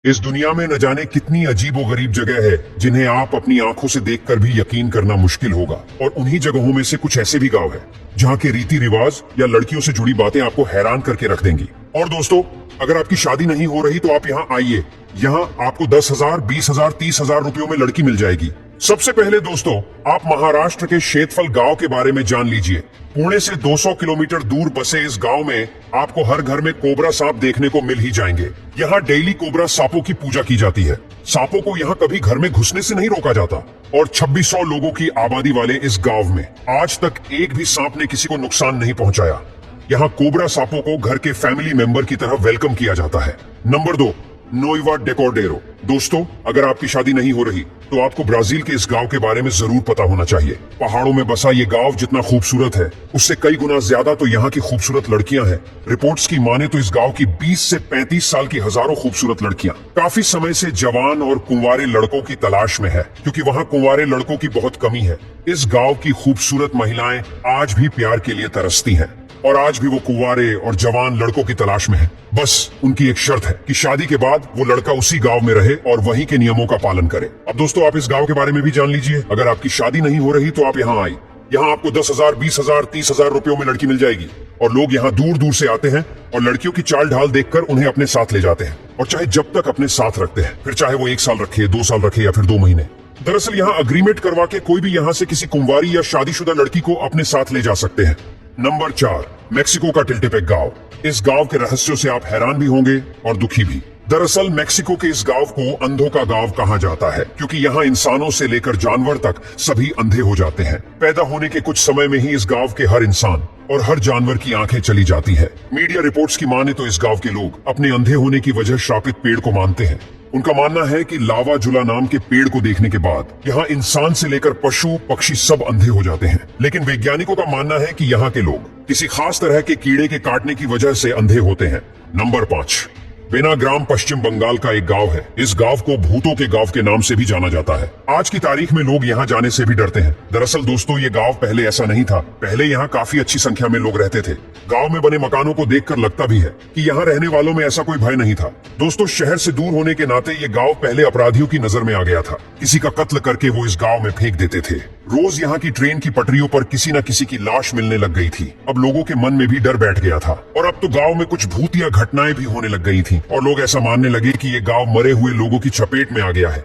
इस दुनिया में न जाने कितनी अजीबोगरीब जगह है जिन्हें आप अपनी आंखों से देखकर भी यकीन करना मुश्किल होगा। और उन्हीं जगहों में से कुछ ऐसे भी गांव हैं जहां के रीति रिवाज या लड़कियों से जुड़ी बातें आपको हैरान करके रख देंगी। और दोस्तों, अगर आपकी शादी नहीं हो रही तो आप यहाँ आइए। यहाँ आपको 10,000, 20,000, 30,000 रुपयों में लड़की मिल जाएगी। सबसे पहले दोस्तों, आप महाराष्ट्र के शेतफल गांव के बारे में जान लीजिए। पुणे से 200 किलोमीटर दूर बसे इस गांव में आपको हर घर में कोबरा सांप देखने को मिल ही जाएंगे। यहाँ डेली कोबरा सांपों की पूजा की जाती है। सांपों को यहाँ कभी घर में घुसने से नहीं रोका जाता। और 2600 लोगों की आबादी वाले इस गांव में आज तक एक भी सांप ने किसी को नुकसान नहीं पहुंचाया। यहाँ कोबरा सांपों को घर के फैमिली मेंबर की तरह वेलकम किया जाता है। Number 2, Noiva de Cordeiro. दोस्तों, अगर आपकी शादी नहीं हो रही तो आपको ब्राजील के इस गांव के बारे में जरूर पता होना चाहिए। पहाड़ों में बसा ये गांव जितना खूबसूरत है उससे कई गुना ज्यादा तो यहाँ की खूबसूरत लड़कियां हैं। रिपोर्ट्स की माने तो इस गांव की 20 से 35 साल की हजारों खूबसूरत लड़कियां काफी समय से जवान और कुंवारे लड़कों की तलाश में है, क्योंकि वहाँ कुंवारे लड़कों की बहुत कमी है। इस गाँव की खूबसूरत महिलाएं आज भी प्यार के लिए तरसती है और आज भी वो कुंवारे और जवान लड़कों की तलाश में है। बस उनकी एक शर्त है कि शादी के बाद वो लड़का उसी गांव में रहे और वहीं के नियमों का पालन करे। अब दोस्तों, आप इस गांव के बारे में भी जान लीजिए। अगर आपकी शादी नहीं हो रही तो आप यहाँ आए। यहाँ आपको 10,000, 20,000, 30,000 रुपयों में लड़की मिल जाएगी। और लोग यहाँ दूर दूर से आते हैं और लड़कियों की चाल ढाल देखकर उन्हें अपने साथ ले जाते हैं, और चाहे जब तक अपने साथ रखते हैं, फिर चाहे वो 1 साल रखे, 2 साल रखे या फिर 2 महीने। दरअसल यहाँ अग्रीमेंट करवा के कोई भी यहाँ से किसी कुंवारी या शादीशुदा लड़की को अपने साथ ले जा सकते हैं। नंबर 4, मेक्सिको का टिल्टेपेक गांव। इस गांव के रहस्यों से आप हैरान भी होंगे और दुखी भी। दरअसल मेक्सिको के इस गांव को अंधों का गांव कहा जाता है, क्योंकि यहाँ इंसानों से लेकर जानवर तक सभी अंधे हो जाते हैं। पैदा होने के कुछ समय में ही इस गांव के हर इंसान और हर जानवर की आंखें चली जाती है। मीडिया रिपोर्ट्स की माने तो इस गांव के लोग अपने अंधे होने की वजह श्रापित पेड़ को मानते हैं। उनका मानना है कि लावा जुला नाम के पेड़ को देखने के बाद यहाँ इंसान से लेकर पशु पक्षी सब अंधे हो जाते हैं। लेकिन वैज्ञानिकों का मानना है कि यहाँ के लोग किसी खास तरह के कीड़े के काटने की वजह से अंधे होते हैं। नंबर 5, बेनाग्राम पश्चिम बंगाल का एक गांव है। इस गांव को भूतों के गांव के नाम से भी जाना जाता है। आज की तारीख में लोग यहाँ जाने से भी डरते हैं। दरअसल दोस्तों, ये गांव पहले ऐसा नहीं था। पहले यहाँ काफी अच्छी संख्या में लोग रहते थे। गांव में बने मकानों को देखकर लगता भी है कि यहाँ रहने वालों में ऐसा कोई भय नहीं था। दोस्तों, शहर से दूर होने के नाते ये गांव पहले अपराधियों की नजर में आ गया था। किसी का कत्ल करके वो इस गांव में फेंक देते थे। रोज यहाँ की ट्रेन की पटरियों पर किसी न किसी की लाश मिलने लग गई थी। अब लोगों के मन में भी डर बैठ गया था। और अब तो गांव में कुछ भूतिया घटनाएं भी होने लग गई थी और लोग ऐसा मानने लगे कि ये गांव मरे हुए लोगों की चपेट में आ गया है।